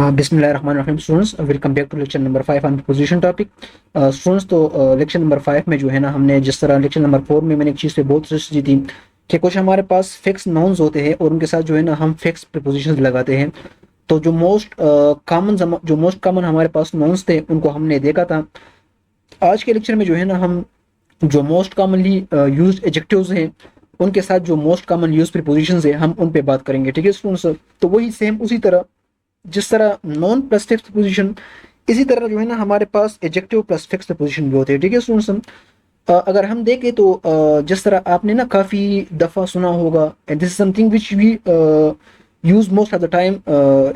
बिस्मिल्लाहिर्रहमानिर्रहीम students, welcome back to lecture number 5 on preposition topic. Students, तो lecture number 5 में जो है ना, हमने जिस तरह लेक्चर नंबर 4 में मैंने एक चीज़ पे बहुत रिसर्च दी थी कि कुछ हमारे पास फिक्स नाउन्स होते हैं और उनके साथ जो है ना हम फिक्स प्रीपोजिशंस लगाते हैं। तो जो मोस्ट कॉमन हमारे पास नाउन्स थे उनको हमने देखा था। आज के लेक्चर में जो है ना हम जो मोस्ट कॉमनली यूज्ड एडजेक्टिव्स हैं उनके साथ जो मोस्ट कॉमन यूज प्रीपोजिशंस है हम उन पे बात करेंगे। ठीक है स्टूडेंट्स, तो वही सेम उसी तरह जिस तरह नॉन प्लस फिक्स पोजीशन, इसी तरह जो है ना हमारे पास एडजेक्टिव प्लस फिक्स पोजीशन भी होते हैं। ठीक है स्टूडेंट्स, अगर हम देखें तो जिस तरह आपने ना काफ़ी दफ़ा सुना होगा, and this is something which we use most of the time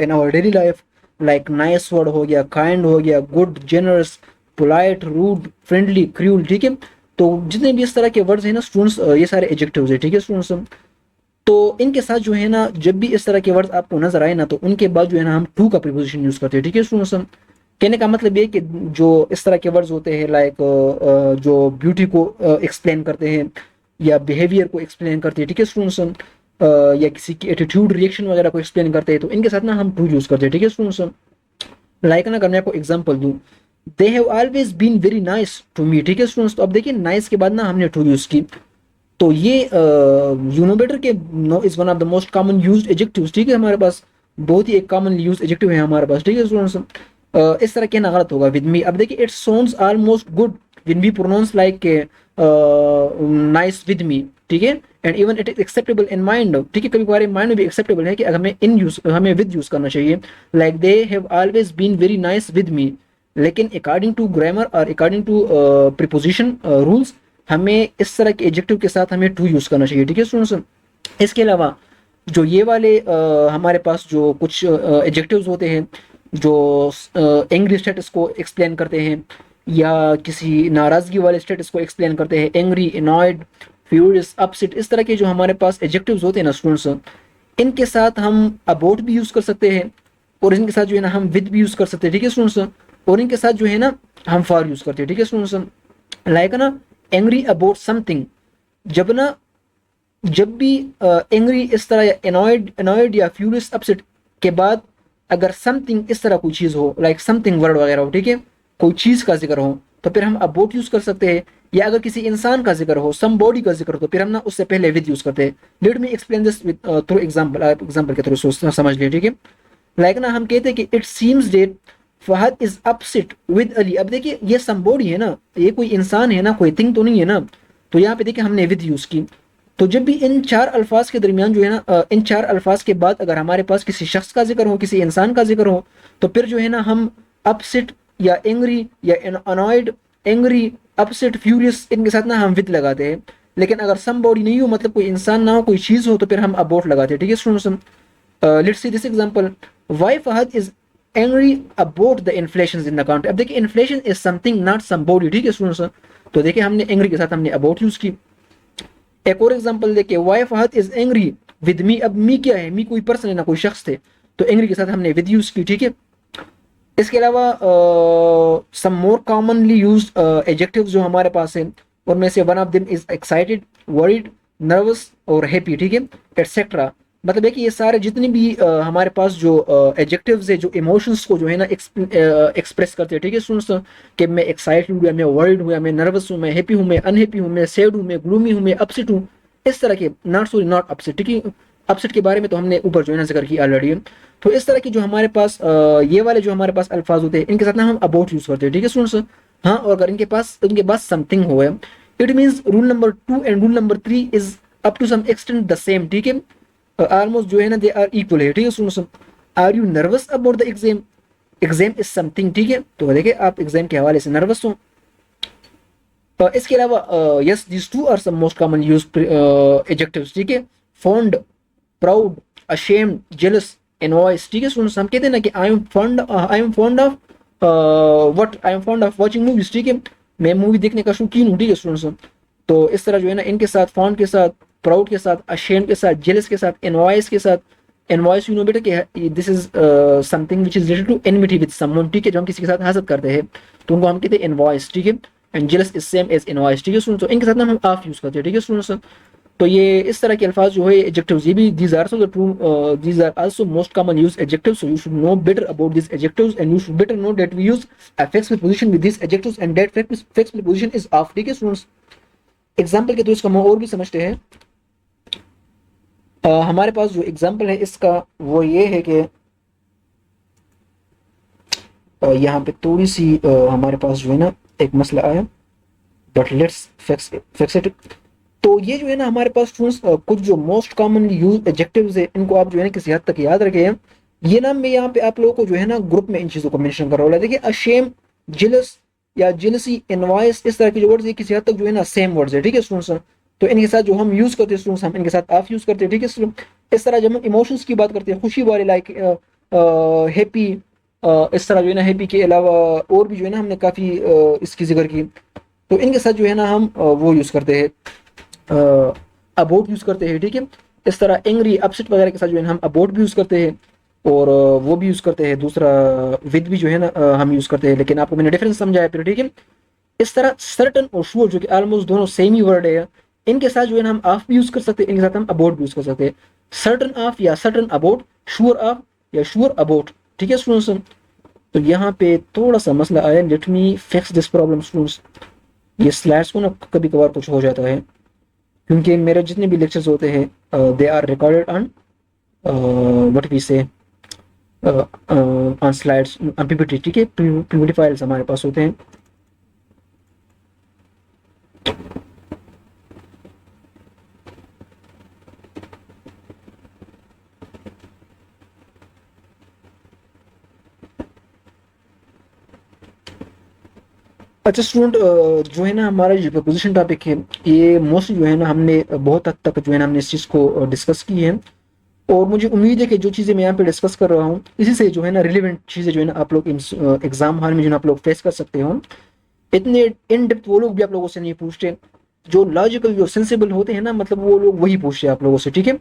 in our daily life, like nice word हो गया, काइंड हो गया, good, generous, polite, rude, friendly, cruel. ठीक है, तो जितने भी इस तरह के वर्ड्स हैं ना स्टूडेंट्स, ये सारे एडजेक्टिव्स है। ठीक है स्टूडेंट्स, तो इनके साथ जो है ना जब भी इस तरह के वर्ड्स आपको नजर आए ना तो उनके बाद जो है ना हम टू का प्रीपोजिशन यूज करते हैं। ठीक है स्टूडेंट्स, कहने का मतलब ये कि जो इस तरह के वर्ड्स होते हैं लाइक जो ब्यूटी को एक्सप्लेन करते हैं या बिहेवियर को एक्सप्लेन करते हैं। ठीक है स्टूडेंट्स, या किसी की एटीट्यूड, रिएक्शन वगैरह को एक्सप्लेन करते हैं, तो इनके साथ ना हम टू यूज करते हैं। ठीक है स्टूडेंट्स, लाइक ना, अगर मैं आपको एग्जांपल दूं, they have always been very nice to me. ठीक है स्टूडेंट्स, तो अब देखिए नाइस के बाद ना हमने टू यूज की, तो ये यूनोबेटर के is one of the most common used adjectives. ठीक है, हमारे पास बहुत ही एक कॉमनली यूज्ड एडजेक्टिव है हमारे पास। ठीक है स्टूडेंट्स, इस तरह कहना गलत होगा विद मी। अब देखिए it sounds almost good when we pronounce like nice with me. ठीक है, and even it is acceptable in mind. ठीक है, कभी कभार माइंड में भी एक्सेप्टेबल है कि हमें विद यूज करना चाहिए, like they have always been very nice with me. लेकिन अकॉर्डिंग टू ग्रामर और अकॉर्डिंग टू प्रीपोजिशन रूल्स हमें इस तरह के एडजेक्टिव के साथ हमें टू यूज करना चाहिए। ठीक है स्टूडेंट्स, इसके अलावा जो ये वाले हमारे पास जो कुछ एडजेक्टिव्स होते हैं जो एंग्री स्टेटस को एक्सप्लेन करते हैं या किसी नाराजगी वाले स्टेटस को एक्सप्लेन करते हैं, एंग्री, अनॉयड, फ्यूरियस, अपसेट, इस तरह के जो हमारे पास एडजेक्टिव्स होते हैं ना स्टूडेंट्स, इनके साथ हम अबाउट भी यूज कर सकते हैं और इनके साथ जो है ना हम विद भी यूज कर सकते हैं। ठीक है स्टूडेंट्स, और इनके साथ जो है ना हम फॉर यूज करते हैं। ठीक है स्टूडेंट्स, लाइक ना एंग्री अबाउट समथिंग, जब भी एंग्री इस तरह या अनॉयड या फ्यूरियस, अपसेट के बाद अगर समथिंग इस तरह कोई चीज हो, लाइक समथिंग वर्ड वगैरह हो, ठीक है, कोई चीज का जिक्र हो, तो फिर हम अबाउट यूज कर सकते हैं। या अगर किसी इंसान का जिक्र हो, सम बॉडी का जिक्र हो, तो फिर हम ना उससे पहले विद यूज करते हैं। Let me explain this through example, आप एग्जांपल के थ्रू समझ लिए। ठीक है, लाइक ना हम कहते हैं कि it seems that Fahad is upset with Ali. अब देखिए ये समबॉडी है ना, ये कोई इंसान है ना, कोई थिंग तो नहीं है ना, तो यहाँ पे देखिए हमने विद यूज की। तो जब भी इन चार अल्फाज के दरमियान जो है ना इन चार अल्फाज के बाद अगर हमारे पास किसी शख्स का जिक्र हो, किसी इंसान का जिक्र हो, तो फिर जो है ना हम अपसेट या एंग्री या अनॉयड, एंग्री, अपसेट, फ्यूरियस, इनके साथ ना हम विद लगाते हैं। लेकिन अगर सम बॉडी नहीं हो, मतलब कोई इंसान ना हो, कोई चीज हो, तो फिर हम अबाउट लगाते हैं। ठीक है students, let's see this example, why Fahad is angry about the inflation in the country. अब देखिए inflation is something not somebody. ठीक है स्टूडेंट्स, तो देखिए हमने एंग्री के साथ हमने अबाउट यूज की। एक और एग्जांपल देखिए, why Fahad is angry with me. अब मी क्या है, मी कोई पर्सन है ना, कोई शख्स थे, तो एंग्री के साथ हमने विद यूज की। ठीक है, इसके अलावा सम मोर कॉमनली यूज्ड एडजेक्टिव्स जो हमारे पास है उनमें से one of them is excited, worried, nervous और हैप्पी। ठीक है, एटसेट्रा। मतलब है कि ये सारे जितने भी हमारे पास जो एडजेक्टिव्स है जो इमोशंस को जो है ना एक्सप्रेस करते हैं। ठीक है स्टूडेंट्स, कि मैं एक्साइटेड हूँ, मैं वरीड हूँ, मैं नर्वस हूँ, मैं हैप्पी हूँ, मैं अनहैप्पी हूँ, मैं सैड हूँ, मैं ग्लूमी हूँ, मैं अपसेट हूँ, इस तरह के, नॉट अपसेट। ठीक है, अपसेट के बारे में तो हमने ऊपर जो है ना जिक्र किया ऑलरेडी। तो इस तरह की जो हमारे पास ये वाले जो हमारे पास अल्फाज होते हैं इनके साथ ना हम अबाउट यूज करते हैं। ठीक है स्टूडेंट्स, हाँ, और अगर इनके पास समथिंग हो, it means rule number 2 and rule number 3 is up to some extent the same. ठीक है, ऑलमोस्ट जो है ना दे आर इक्वल है। ठीक है students, are you nervous about the exam, exam is something. ठीक है, तो देखिए आप एग्जाम के हवाले से नर्वस हो। इसके अलावा yes, these two are some most common used adjectives. ठीक है, fond, proud, ashamed, jealous, envious. ठीक है स्टूडेंट्स, हम कहते हैं ना कि I am fond of what, I am fond of watching movies. ठीक है, मैं मूवी देखने का शौकीन हूँ। ठीक है स्टूडेंट्स, तो इस तरह जो है ना इनके साथ, फॉन्ड के साथ, प्राउड के साथ, अशेम्ड के साथ, जेलस के साथ, एनवॉइस के साथ। एनवॉइस यू नो बेटा कि this is something which is related to enmity with someone. ठीक है, जो हम किसी के साथ हसद करते हैं तो उनको हम कहते हैं एनवॉइस। ठीक है, and jealous is same as envious. ठीक है स्टूडेंट्स, तो इनके साथ ना हम ऑफ यूज करते हैं। ठीक है स्टूडेंट्स, तो ये इस तरह के अल्फाज जो है एडजेक्टिव्स, ये भी these are also most common use adjectives, so you should know better about this adjectives and you should better know that we use affects preposition with this adjectives and that affects preposition is of. ठीक है students, example के तो इसका हम और भी समझते हैं। हमारे पास जो एग्जांपल है इसका वो ये है कि यहाँ पे थोड़ी सी हमारे पास जो है ना एक मसला आया, बट लेट्स फिक्स इट। तो ये जो है ना हमारे पास स्टूडेंट्स कुछ जो मोस्ट कॉमनली यूज एडजेक्टिव्स है इनको आप जो है ना किसी हद तक याद रखे हैं। ये ना मैं यहाँ पे आप लोगों को जो है ना ग्रुप में इन चीजों को मेंशन कर रहा हूँ। देखिए अशेम, जेलस या जेलसी, एनवाइस, इस तरह के जो वर्ड्स है किसी हद तक जो है ना सेम वर्ड्स है। ठीक है स्टूडेंट्स, तो इनके साथ जो हम यूज करते हैं स्टूडेंट्स, हम इनके साथ आप यूज करते हैं। ठीक है, इस तरह जब हम इमोशंस की बात करते हैं, खुशी वाले लाइक हैप्पी, इस तरह जो है ना हैप्पी के अलावा और भी जो है ना हमने काफी इसकी जिक्र की, तो इनके साथ जो है ना हम वो यूज करते हैं, अबाउट यूज करते हैं। ठीक है, इस तरह एंग्री, अपसेट वगैरह के साथ जो है ना हम अबाउट भी यूज करते हैं और वो भी यूज करते हैं, दूसरा विद भी जो है ना हम यूज करते हैं, लेकिन आपको मैंने डिफरेंस समझाया फिर। ठीक है, इस तरह सर्टन और श्योर जो कि ऑलमोस्ट दोनों सेम ही वर्ड है, इनके साथ जो है ना हम ऑफ भी यूज कर सकते हैं, इनके साथ हम अबाउट भी यूज कर सकते हैं। सर्टन ऑफ या सर्टन अबाउट, श्योर ऑफ या श्योर अबाउट। ठीक है स्टूडेंट्स, तो यहाँ पे थोड़ा सा मसला आया, let me fix this problem students. ये स्लाइड्स को ना कभी कभार कुछ हो जाता है, क्योंकि मेरे जितने भी लेक्चर्स होते हैं they are recorded on what we say on slides on PPT. ठीक है, पीपीटी फाइल्स हमारे पास होते हैं। अच्छा स्टूडेंट, जो है ना हमारा जो प्रपोजिशन टॉपिक है, ये मोस्टली जो है ना हमने बहुत हद तक जो है ना हमने इस चीज़ को डिस्कस की है, और मुझे उम्मीद है कि जो चीज़ें मैं यहाँ पे डिस्कस कर रहा हूँ इसी से जो है ना रिलेवेंट चीज़ें जो है ना आप लोग एग्जाम हॉल में जो है ना आप लोग फेस कर सकते हो। इतने इन डेप्थ वो लोग भी आप लोगों से नहीं पूछते, जो लॉजिकल जो सेंसिबल होते हैं ना, मतलब वो लोग वही पूछते हैं आप लोगों से। ठीक है,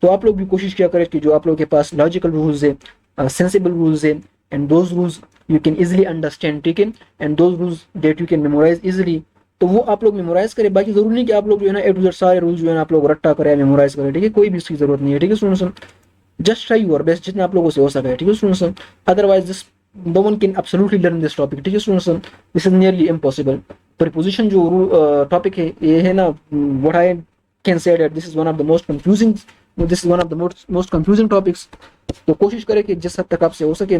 तो आप लोग भी कोशिश किया करें कि जो आप लोगों के पास लॉजिकल रूल्स है, सेंसिबल रूल्स है, and those rules you can easily understand. ठीक है, and those rules that you can memorise easily, तो वो आप लोग मेमोराइज करें। बाकी जरूरी नहीं कि आप लोग जो है ना ए टू जेड सारे रूल्स जो है ना आप लोग रट्टा करें, मेमोराइज करें। ठीक है, कोई भी इसकी जरूरत नहीं है। ठीक है students, just try your best जितना आप लोगों से हो सके। ठीक है students, otherwise this no one can absolutely learn this topic। ठीक है students, this is nearly impossible. Preposition जो टॉपिक है ये है ना, what I can say that this is one of the most confusing, this is one of the most confusing topics. तो कोशिश करें कि जिस हद तक आपसे हो सके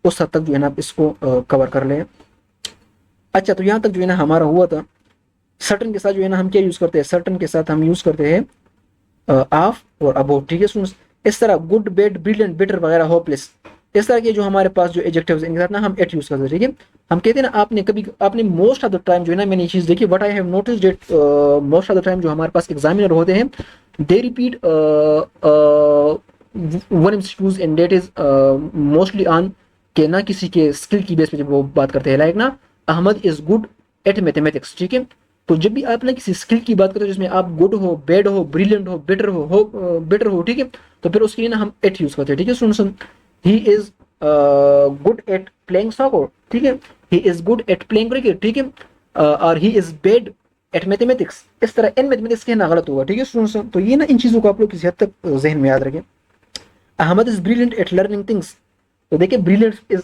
उस हद तक जो है ना आप इसको कवर कर लें। अच्छा, तो यहाँ तक जो है ना हमारा हुआ था। सर्टन के साथ जो है ना हम क्या यूज करते हैं, सर्टन के साथ हम यूज करते हैं ऑफ और अबाउट। ठीक है स्टूडेंट्स, इस तरह गुड, बैड, ब्रिलियंट, बेटर वगैरह, होपलेस, इस तरह के जो हमारे पास जो एडजेक्टिव्स इनके साथ ना हम एट यूज करते हैं। ठीक है, हम कहते हैं ना, आपने मोस्ट ऑफ द टाइम जो है ना मैंने ये चीज देखी, what I have noticed it, most of the time जो हमारे पास एग्जामिनर होते हैं they repeat one MCQs and that is mostly on के ना किसी के स्किल की बेस पे जब वो बात करते हैं, लाइक ना Ahmad is good at mathematics. ठीक है, तो जब भी आप ना किसी स्किल की बात करते हो जिसमें आप गुड हो, बैड हो, ब्रिलियंट हो, बेटर हो, ठीक है, तो फिर उसके लिए ना हम एट यूज करते हैं। ठीक है students, he is good eight playing soccer. ठीक है, he is good eight playing cricket. ठीक है, और he is bad at mathematics. इस तरह इन मैथमेटिक्स कहना गलत होगा। ठीक है स्टूडेंट्स, तो ये ना इन चीजों को आप लोग किसी हद तक जहन में याद रखें। Ahmad is brilliant at learning things, तो देखिए brilliant is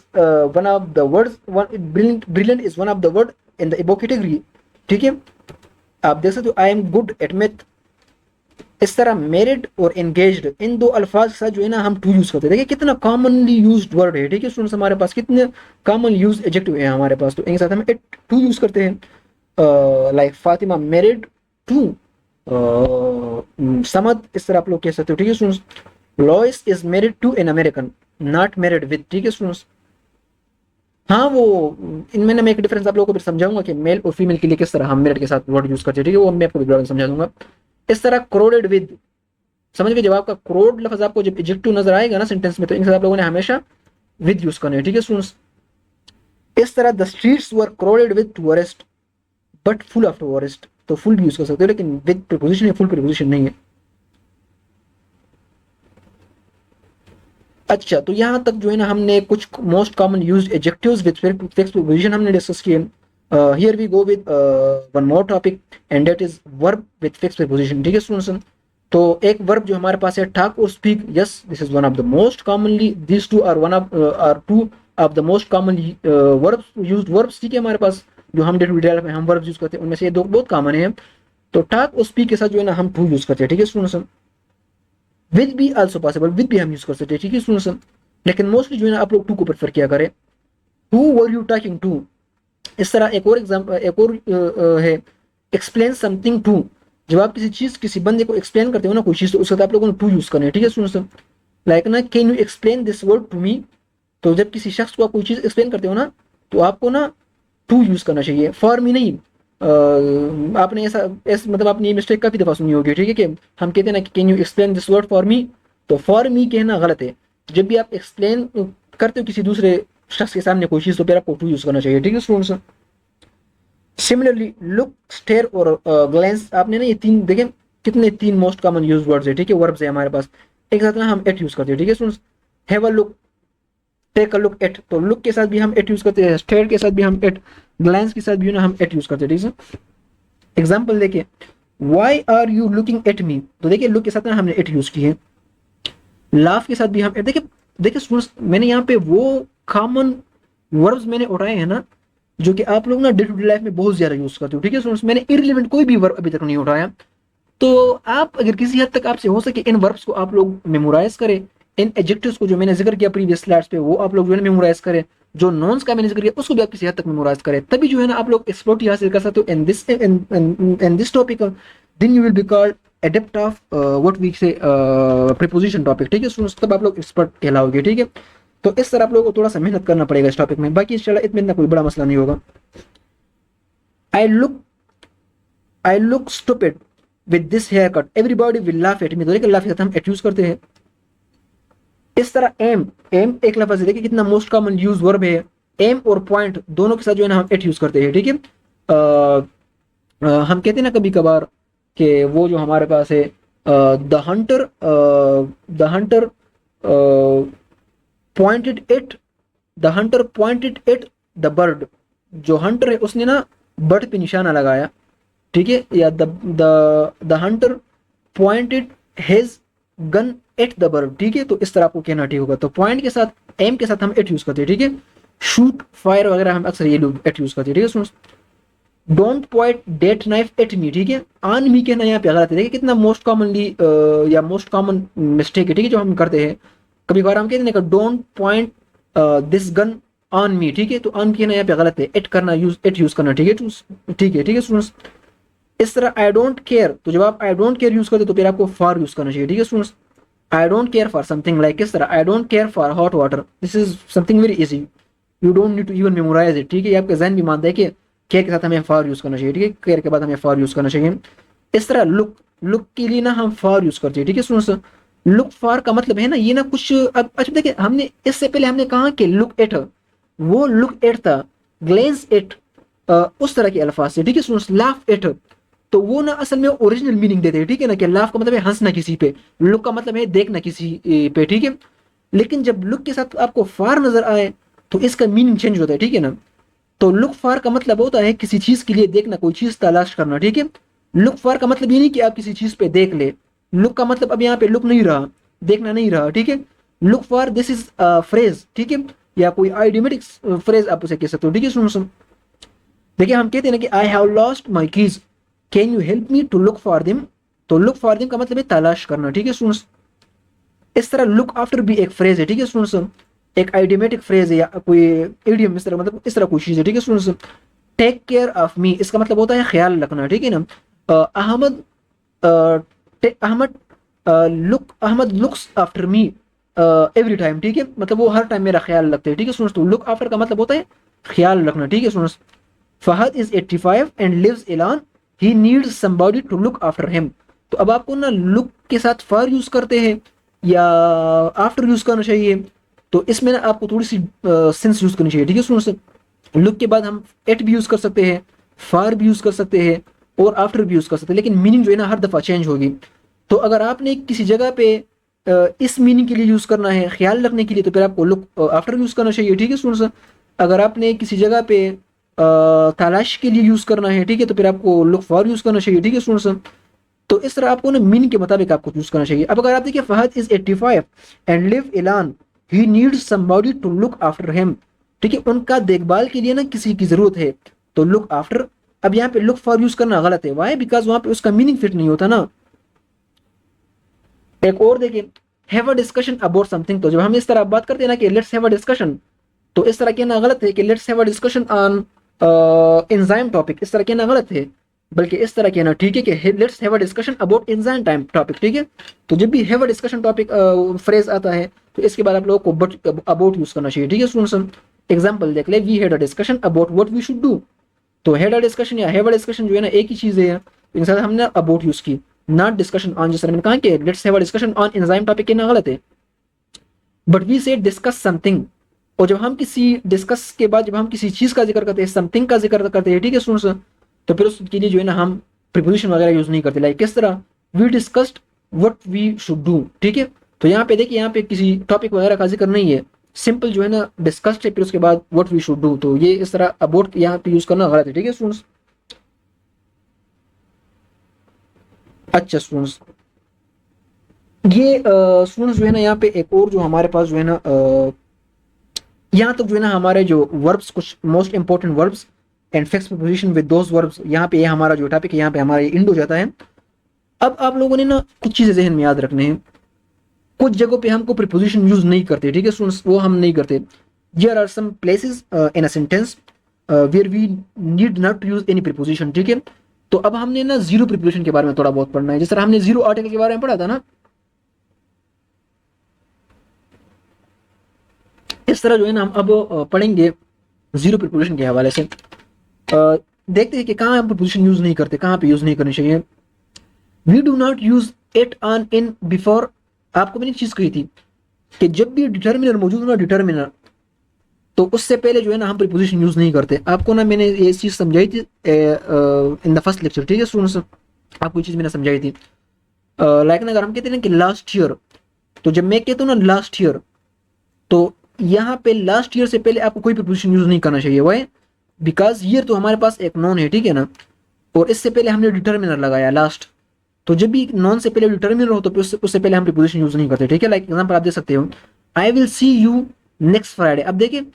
one of the words, brilliant is one of the word in the above category. ठीक है, आप देख सकते हो I am good at math. इस तरह मैरिड और एंगेज्ड, इन दो अल्फाज के साथ जो है ना हम टू यूज करते हैं। देखिए कितना कॉमनली यूज्ड वर्ड है। ठीक है स्टूडेंट्स, हमारे पास कितने कॉमन यूज एडजेक्टिव है हमारे पास, तो इनके साथ हम एट टू यूज करते हैं। Like Fatima married to Samad, इस तरह आप लोग कह सकते हो। ठीक है students, Lois is married to an American, not married with. ठीक है स्टूडेंट्स, हाँ वो इनमें ना मैं एक डिफरेंस आप लोगों को भी समझाऊंगा कि मेल और फीमेल के लिए किस तरह हम मेरिट के साथ वर्ड यूज करते हैं। ठीक है, वो मैं आपको भी समझा दूंगा। इस तरह क्रोडेड विद, समझ गए, जब आपका क्रोड लफ्ज आपको जब एडजेक्टिव नजर आएगा ना सेंटेंस में, तो इनके साथ आप लोगों ने हमेशा विद यूज करना है। ठीक है स्टूडेंट्स, इस तरह the streets were crowded with tourist but full of tourist, तो फुल भी यूज कर सकते हो, लेकिन विद प्रीपोजिशन है, फुल प्रीपोजिशन नहीं है। अच्छा, तो यहाँ तक जो है ना हमने कुछ most common used adjectives with fixed preposition हमने डिस्कस किए। Here we go with one more topic and that is verb with fix preposition. ठीक है स्टूडेंट्स, तो एक वर्ब जो हमारे पास है टॉक और speak, yes this is one of the most commonly, this two are one of are two of the most commonly verbs used verbs. ठीक है, हमारे पास जो हम डे टू डे लाइफ में हम वर्ब्स यूज करते हैं उनमें से ये दो बहुत कॉमन है। तो टॉक और स्पीक के साथ जो है ना हम टू यूज करते हैं। ठीक है स्टूडेंट्स, विद भी आल्सो पॉसिबल, विद भी हम यूज कर सकते हैं। ठीक है स्टूडेंट्स, लेकिन मोस्टली जो है ना आप लोग टू को प्रेफर किया करें। Who were you talking to, इस तरह एक और एग्जाम्पल, एक और है एक्सप्लेन समथिंग टू, जब आप किसी चीज किसी बंदे को एक्सप्लेन करते हो ना कोई चीज, तो उसके साथ आप लोगों ने टू यूज करना है। ठीक है स्टूडेंट्स, लाइक ना can you explain this word to me, तो जब किसी शख्स को आप कोई चीज एक्सप्लेन करते हो ना तो आपको ना टू यूज करना चाहिए, फॉर मी नहीं। आपने ऐसा मतलब आपने ये मिस्टेक काफी दफा सुनी होगी। ठीक है, कि हम कहते हैं ना कि can you explain this word for me, तो फॉर मी कहना गलत है। जब भी आप एक्सप्लेन करते हो किसी दूसरे शख्स के सामने कोई चीज, तो फिर आपको टू यूज करना चाहिए। ठीक है स्टूडेंट्स, सिमिलरली लुक, स्टेयर और ग्लेंस, आपने ना ये तीन देखे कितने तीन मोस्ट कॉमन यूज वर्ड्स है। ठीक है, वर्ब्स है हमारे पास, एक साथ ना हम एट यूज करते हैं। ठीक है students, have a look, take a look at, तो लुक के साथ भी हम एट यूज करते हैं, स्टेयर के साथ भी हम एट, ग्लैंस के साथ भी ना हम एट यूज करते हैं। ठीक है, एग्जाम्पल देखिए, why are you looking at me, तो देखिए लुक के साथ ना हमने एट यूज की है। लाफ के साथ भी हम देखिए देखिए स्टूडेंट्स, मैंने यहाँ पे वो कॉमन वर्ब्स मैंने उठाए हैं ना जो कि आप लोग ना डे टू डे लाइफ में बहुत ज्यादा यूज करते हो। ठीक है स्टूडेंट्स, मैंने इररिलेवेंट कोई भी वर्ब अभी तक नहीं उठाया। तो आप अगर किसी हद तक आपसे हो सके इन वर्ब्स को आप लोग मेमोराइज करें, इन एडजेक्टिव्स को जो मैंने जिक्र किया प्रीवियस स्लाइड्स पे वो आप लोग जो है मेमोराइज करें, जो नॉन्स का मैंने जिक्र किया उसको भी आप किसी हद तक मेमोराइज करें, तभी जो है ना आप लोग एक्सपर्टी हासिल कर सकते हो in this topic. Then you will be called adept of what we say preposition topic. ठीक है स्टूडेंट्स, तब आप लोग एक्सपर्ट कहलाओगे। ठीक है, तो इस तरह आप लोगों को थोड़ा सा मेहनत करना पड़ेगा इस टॉपिक में, बाकी इंशाल्लाह इसमें इतना कोई बड़ा मसला नहीं होगा। I look, I look stupid with this hair cut, everybody will laugh at me, तो देखिए लाफ के साथ हम एट यूज करते हैं। इस तरह एम, एम एक लफ्ज है, देखिए कितना मोस्ट कॉमन यूज वर्ब है। एम और पॉइंट दोनों के साथ जो है ना हम एट यूज करते हैं। ठीक है, हम कहते हैं ना कभी कभार कि वो जो हमारे पास है the Hunter pointed eight, the Hunter pointed at the bird, जो हंटर है उसने ना बर्ड पे निशाना लगाया। ठीक है, या the Hunter pointed his gun at the bird. ठीक है, तो इस तरह आपको कहना ठीक होगा। तो पॉइंट के साथ एम के साथ हम एट यूज करते हैं। ठीक है, शूट, फायर वगैरह हम अक्सर ये लोग एट यूज करते हैं। ठीक है, don't point that knife at me, ठीक है, आन मी कहना यहाँ पे गलत है। देखिए कितना मोस्ट कॉमनली या मोस्ट कॉमन मिस्टेक है। ठीक है, जो हम करते हैं कभी बार हम कहते हैं don't point this gun on me. ठीक है, तो ऑन कहना यहाँ पे गलत है, एट करना यूज, एट यूज करना। ठीक है, ठीक है, ठीक है स्टूडेंट्स। इस तरह आई डोंट केयर, तो जब आप आई डोंट केयर यूज करते तो फिर आपको फॉर यूज करना चाहिए। ठीक है students, I don't care for something, like इस तरह I don't care for hot water, this is something very easy, you don't need to even memorize it. ठीक है, आपका जहन भी मानता है कि केयर के साथ हमें फॉर यूज करना चाहिए। ठीक है, केयर के बाद हमें फॉर यूज करना चाहिए। इस तरह लुक, लुक के लिए ना हम फॉर यूज करते हैं। ठीक है स्टूडेंट्स, लुक फॉर का मतलब है ना ये ना कुछ, अब अच्छा देखिए हमने इससे पहले हमने कहा कि लुक एट, वो लुक एट था, ग्लेंस एट उस तरह के अल्फाज से। ठीक है स्टूडेंट्स, लाफ एट, तो वो ना असल में ओरिजिनल मीनिंग देते हैं। ठीक है ना, कि लाफ का मतलब है हंसना किसी पे, लुक का मतलब है देखना किसी पे। ठीक है, लेकिन जब लुक के साथ आपको फार नजर आए तो इसका मीनिंग चेंज होता है। ठीक है ना, तो लुक फार का मतलब होता है किसी चीज के लिए देखना, कोई चीज तलाश करना। ठीक है, लुक फार का मतलब ये नहीं कि आप किसी चीज पे देख ले, लुक का मतलब अब यहाँ पे लुक नहीं रहा, देखना नहीं रहा। ठीक है, look for this is phrase. ठीक है, या कोई आइडियोमेटिक फ्रेज आप उसे कह सकते हो। ठीक है सुनो, देखिए हम कहते हैं ना कि I have lost my keys, can you help me to look for them, तो लुक फॉर देम का मतलब है तलाश करना। ठीक है स्टूडेंट्स, इस तरह लुक आफ्टर भी एक फ्रेज है। ठीक है स्टूडेंट्स, एक आइडियोमेटिक फ्रेज है या कोई इडियम, इस तरह मतलब इस तरह कोई चीज है। ठीक है students, take care of me, इसका मतलब होता है ख्याल रखना। ठीक है ना, Ahmad Ahmad Ahmad looks after me every time. ठीक है, मतलब वो हर टाइम मेरा ख्याल रखते हैं। ठीक है स्टूडेंट्स, तो लुक आफ्टर का मतलब होता है ख्याल रखना। ठीक है students, Fahad is 85 and lives alone, he needs somebody to look after him, तो अब आपको ना लुक के साथ फॉर यूज करते हैं या आफ्टर यूज करना चाहिए, तो इसमें ना आपको थोड़ी सी सेंस यूज करनी चाहिए। ठीक है स्टूडेंट्स, लुक के बाद हम एट भी यूज कर सकते हैं, फॉर भी यूज कर सकते हैं और आफ्टर भी यूज कर सकते हैं, लेकिन मीनिंग जो है ना हर दफा चेंज होगी। तो अगर आपने किसी जगह पे इस मीनिंग के लिए यूज करना है, ख्याल रखने के लिए, तो फिर आपको लुक आफ्टर यूज करना चाहिए। ठीक है स्टूडेंट्स, अगर आपने किसी जगह पे तलाश के लिए यूज करना है, ठीक है, तो फिर आपको लुक फॉर यूज करना चाहिए, ठीक है स्टूडेंट्स। तो इस तरह आपको ना मीनिंग के मुताबिक आपको यूज करना चाहिए। अब अगर आप देखिए Fahad is 85 and live alone, he needs somebody to look after him, ठीक है, उनका देखभाल के लिए ना किसी की जरूरत है, तो लुक आफ्टर। अब यहाँ पे लुक फॉर यूज करना गलत है, वाई, बिकॉज वहां पे उसका मीनिंग फिट नहीं होता ना। एक और देखिए, have a discussion about something, तो जब हम इस तरह बात करते हैं ना कि लेट्स हैव अ डिस्कशन, तो इस तरह कहना गलत है कि let's have a discussion on एंजाइम टॉपिक, इस तरह कहना गलत है, बल्कि इस तरह कहना ठीक है कि let's have a discussion about enzyme time topic, ठीक है। तो जब भी have a discussion topic phrase आता है तो इसके बाद आप लोगों को बट अबाउट यूज करना चाहिए, ठीक है स्टूडेंट्स। एग्जांपल देख ले, we had a discussion about what we should do, तो हैड अ डिस्कशन या हैव अ डिस्कशन जो है ना एक ही चीज है, इन साथ हमने अबाउट यूज की, नॉट डिस्कशन ऑन, जैसे मैंने कहा कि let's have a discussion on एंजाइम टॉपिक कहना गलत है, but we said discuss something. और जब हम किसी डिस्कस के बाद जब हम किसी चीज का जिक्र करते हैं, समथिंग का जिक्र करते हैं, ठीक है स्टूडेंट्स, तो फिर उसके लिए जो है ना हम प्रीपोजिशन वगैरह यूज नहीं करते। लाइक किस तरह, we discussed what we should do, ठीक है। तो यहाँ पे देखिए, यहाँ पे किसी टॉपिक वगैरह का जिक्र नहीं है, सिंपल जो है ना डिस्कस्ड है, फिर उसके बाद व्हाट वी शुड डू, तो ये इस तरह अबाउट यहाँ पे यूज करना गलत है, ठीक है स्टूडेंट्स। अच्छा स्टूडेंट्स, ये स्टूडेंट्स जो है ना यहाँ पे एक और जो हमारे पास जो है ना यहाँ तक जो है ना हमारे जो वर्ब्स, कुछ most important verbs and fix preposition with those verbs, यहाँ पे ये हमारा जो टॉपिक है यहाँ पे हमारा इंड हो जाता है। अब आप लोगों ने ना कुछ चीजें जहन में याद रखने हैं, कुछ जगहों पे हमको प्रीपोजिशन यूज नहीं करते, ठीक है स्टूडेंट्स, वो हम नहीं करते। Here are some places in a sentence where we need not to use any preposition, ठीक है। तो अब हमने ना जीरो प्रीपोजिशन के बारे में थोड़ा बहुत पढ़ना है, जिस तरह हमने जीरो आर्टिकल के बारे में पढ़ा था ना, इस तरह जो है ना हम अब पढ़ेंगे जीरो प्रीपोजिशन के हवाले से। देखते हैं कि कहाँ हम प्रीपोजिशन यूज नहीं करते, कहाँ पे यूज नहीं करनी चाहिए। We do not use it on in before, आपको मैंने एक चीज कही थी कि जब भी डिटर्मिनर मौजूद हो ना, डिटर्मिनर, तो उससे पहले जो है ना हम प्रीपोजिशन यूज नहीं करते। आपको ना मैंने ये चीज समझाई थी इन द फर्स्ट लेक्चर, ठीक है स्टूडेंट्स, आपको ये चीज मैंने समझाई थी। लाइक ना अगर हम कहते हैं ना कि लास्ट ईयर, तो जब मैं कहता हूँ ना लास्ट ईयर, तो यहाँ पे लास्ट ईयर से पहले आपको कोई प्रीपोजिशन यूज नहीं करना चाहिए, वाई, बिकॉज ईयर तो हमारे पास एक नॉन है, ठीक है ना, और इससे पहले हमने डिटर्मिनर लगाया लास्ट, तो जब भी नॉन से पहले डिटर्मिनर हो तो उससे पहले हम प्रीपोजिशन यूज नहीं करते, ठीक है। लाइक एग्जांपल आप दे सकते हो, I will see you next Friday. अब देखिए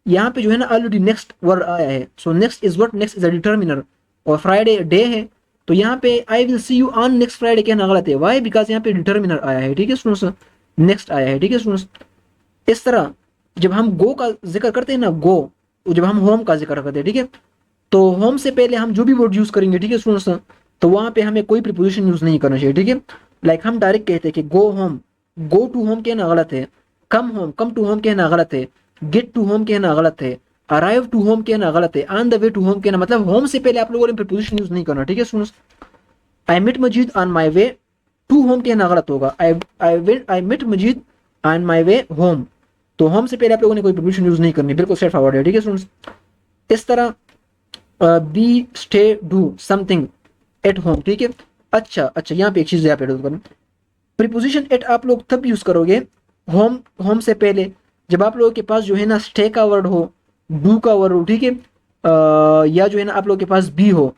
यहाँ पे जो है ना ऑलरेडी नेक्स्ट वर्ड आया है, so next is what, next is a determiner, और फ्राइडे डे है, तो यहाँ पे I will see you on next Friday कहना गलत है, वाई, बिकॉज यहाँ पे डिटर्मिनर आया है, ठीक है स्टूडेंट्स, नेक्स्ट आया है, ठीक है स्टूडेंट्स। इस तरह जब हम गो का जिक्र करते हैं ना, गो, जब हम होम का जिक्र करते हैं, ठीक है, तो होम से पहले हम जो भी वर्ड यूज करेंगे, ठीक है स्टूडेंट्स, तो वहां पे हमें कोई प्रीपोजिशन यूज नहीं करना चाहिए, ठीक है। लाइक हम डायरेक्ट कहते हैं कि go home, go to home कहना गलत है, कम टू होम कहना गलत है, गेट टू होम कहना गलत है, अराइव टू होम कहना गलत है, on the way to home कहना, मतलब होम से पहले आप लोगों ने प्रीपोजिशन यूज नहीं करना, ठीक है students. I met Majid on my way to home कहना गलत होगा, I met Majid on my way home, तो होम से पहले आप लोगों ने कोई प्रीपोजिशन यूज नहीं करनी, बिल्कुल स्ट्रेट फॉरवर्ड है, ठीक है स्टूडेंट्स। इस तरह be stay do something eight home, ठीक है। अच्छा यहाँ पे एक चीज यहाँ पे करना, प्रीपोजिशन एट आप लोग तब यूज करोगे होम, होम से पहले जब आप लोगों के पास जो है ना स्टे का वर्ड हो, डू का वर्ड हो, ठीक है, या जो है ना आप लोगों के पास बी हो,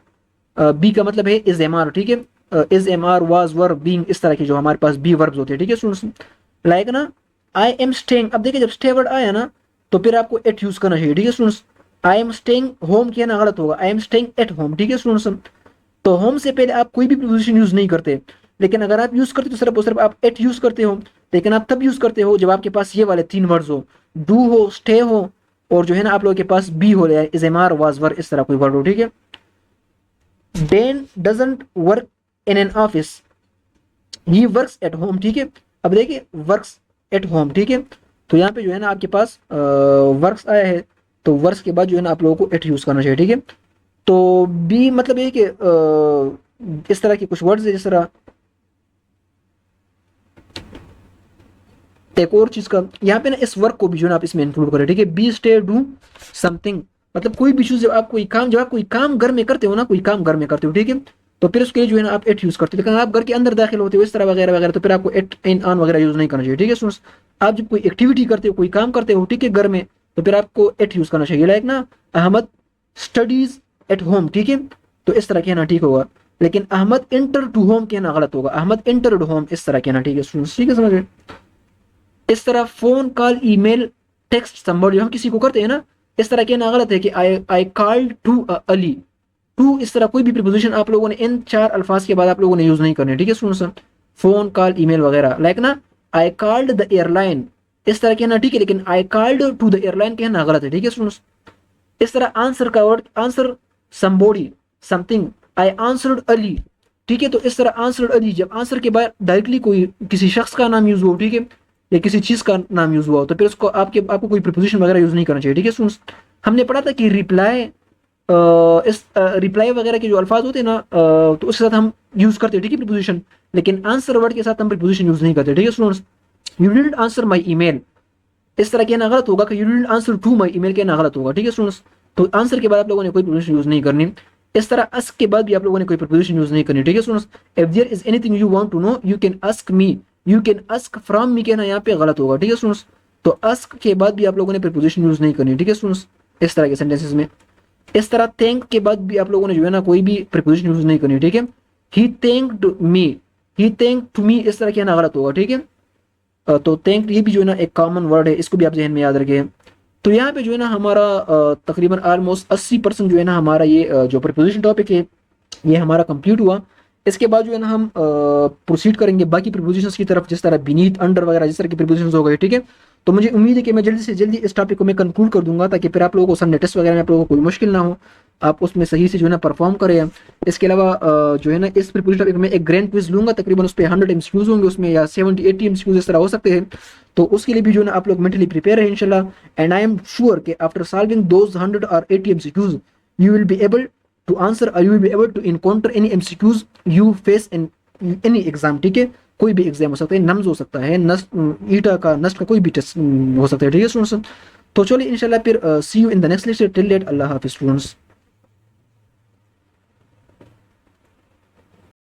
बी का मतलब है इज एम आर, ठीक है, is am are, was, were, being, इस तरह के जो हमारे पास बी वर्ब्स होते हैं, ठीक है स्टूडेंट्स। लाइक ना आई एम स्टेइंग, अब देखिए जब स्टे वर्ड आया ना तो फिर आपको एट यूज करना चाहिए, ठीक है students. I am staying home कहना गलत होगा, I am staying at home, ठीक है स्टूडेंट्स। तो होम से पहले आप कोई भी प्रीपोजिशन यूज नहीं करते, लेकिन अगर आप यूज करते तो सिर्फ और सिर्फ आप एट यूज करते हो, लेकिन आप तब यूज करते हो जब आपके पास ये वाले तीन वर्ड्स हो, डू हो, स्टे हो, और जो है ना आप लोगों के पास बी हो, is am are, was, were, इस तरह कोई वर्ड हो, ठीक है। Dan doesn't work in an office, he works at home, ठीक है। अब देखिए वर्क्स एट होम, ठीक है, तो यहाँ पे जो है ना आपके पास वर्क्स आया है, तो वर्क्स के बाद जो है ना आप लोगों को एट यूज करना चाहिए, ठीक है। तो बी मतलब ये कि इस तरह के कुछ वर्ड्स है, जिस तरह एक और चीज का यहाँ पे ना इस वर्क को भी जो है ना आप इसमें इंक्लूड करें, ठीक है। बी स्टे डू समथिंग, मतलब कोई भी चीज जब आप कोई काम घर में करते हो ना, कोई काम घर में करते हो, ठीक है, तो फिर उसके लिए जो है ना आप एट यूज करते हो। लेकिन आप घर के अंदर दाखिल होते हो इस तरह वगैरह वगैरह, तो फिर आपको एट इन ऑन वगैरह यूज नहीं करना चाहिए, ठीक है स्टूडेंट्स। आप जब कोई एक्टिविटी करते हो, कोई काम करते हो, ठीक है, घर में, तो फिर आपको एट यूज करना चाहिए। लाइक ना अहमद स्टडीज एट होम, ठीक है, तो इस तरह कहना ठीक होगा। लेकिन अहमद एंटर टू होम कहना गलत होगा, अहमद एंटर्ड होम इस तरह कहना ठीक है स्टूडेंट्स, ठीक है समझ रहे। इस तरह phone call email text somebody हम किसी को करते हैं ना, इस तरह कहना गलत है कि I called to Ali, to इस तरह कोई भी प्रीपोजिशन आप लोगों ने इन 4 अल्फाज के बाद आप लोगों ने यूज नहीं करने, ठीक है स्टूडेंट्स। फोन कॉल ईमेल वगैरह, लाइक ना आई कॉल्ड द एयरलाइन इस तरह कहना ठीक है, लेकिन I called to the airline कहना गलत है, ठीक है स्टूडेंट्स। इस तरह आंसर का word answer somebody something, I answered Ali, ठीक है, तो इस तरह आंसर्ड अली जब आंसर के बाद डायरेक्टली कोई किसी शख्स का नाम यूज हो, ठीक है, या किसी चीज का नाम यूज हुआ हो, तो फिर उसको आपको कोई प्रीपोजिशन वगैरह यूज नहीं करना चाहिए, ठीक है स्टूडेंट्स। हमने पढ़ा था कि रिप्लाई, इस रिप्लाई वगैरह के जो अल्फाज होते हैं ना, तो उसके साथ हम यूज करते हैं, ठीक है प्रीपोजिशन, लेकिन आंसर वर्ड के साथ हम प्रीपोजिशन यूज नहीं करते, ठीक है students. You didn't answer my email इस तरह कहना गलत होगा कि you didn't answer to my email कहना गलत होगा, ठीक है स्टूडेंट्स। तो आंसर के बाद आप लोगों ने कोई प्रीपोजिशन यूज नहीं करनी। इस तरह अस्क के बाद भी आप लोगों ने कोई प्रीपोजिशन यूज नहीं करनी, ठीक है students. If there is anything you want to know you can ask me, you can ask from me कहना यहाँ पे गलत होगा, ठीक है स्टूडेंट्स। तो आस्क के बाद भी आप लोगों ने प्रीपोजिशन यूज नहीं करनी, ठीक है स्टूडेंट्स, इस तरह के सेंटेंसेस में। इस तरह थैंक के बाद भी आप लोगों ने जो है ना कोई भी प्रीपोजिशन यूज नहीं करनी, ठीक है। He thanked me, he thanked मी इस तरह कहना गलत होगा, ठीक है। तो थैंक ये भी जो है ना एक कॉमन वर्ड है, इसको भी आप जहन में याद रखिए। तो यहाँ पे जो है ना हमारा तकरीबन ऑलमोस्ट 80% जो है ना हमारा ये जो प्रीपोजिशन टॉपिक है ये हमारा कंप्लीट हुआ। इसके बाद जो है ना हम प्रोसीड करेंगे बाकी प्रीपोजिशंस की तरफ, जिस तरह बीनीथ, अंडर वगैरह जिस तरह के प्रीपोजिशंस हो गए, ठीक है। तो मुझे उम्मीद है कि मैं जल्दी से जल्दी इस टॉपिक को मैं कंक्लूड कर दूंगा, ताकि फिर आप लोगों को संडे टेस्ट वगैरह में आप लोगों को कोई मुश्किल ना हो, आप उसमें सही से जो है ना परफॉर्म करें। इसके अलावा जो है ना इस प्रीपोजिशन टॉपिक में एक ग्रैंड क्विज लूंगा, तकरीबन उस पर 100 एमसीक्यूज होंगे उसमें, या 70-80 एमसीक्यूज इस तरह हो सकते हैं। तो उसके लिए भी जो है ना आप लोग मेंटली प्रिपेयर है इंशाल्लाह। एंड आई एम श्योर कि आफ्टर सॉल्विंग दोज 100 और 80 MCQs you will be able to answer, और you will be able to encounter any MCQs you face in any exam, ठीक है। कोई भी एग्जाम हो सकता है, नम्स हो सकता है, ईटा का, नस्ट का, कोई भी टेस्ट हो सकता है, ठीक है स्टूडेंट्स। तो चलिए इंशाल्लाह फिर see you in the next lecture, till that अल्लाह हाफिज़ स्टूडेंट्स।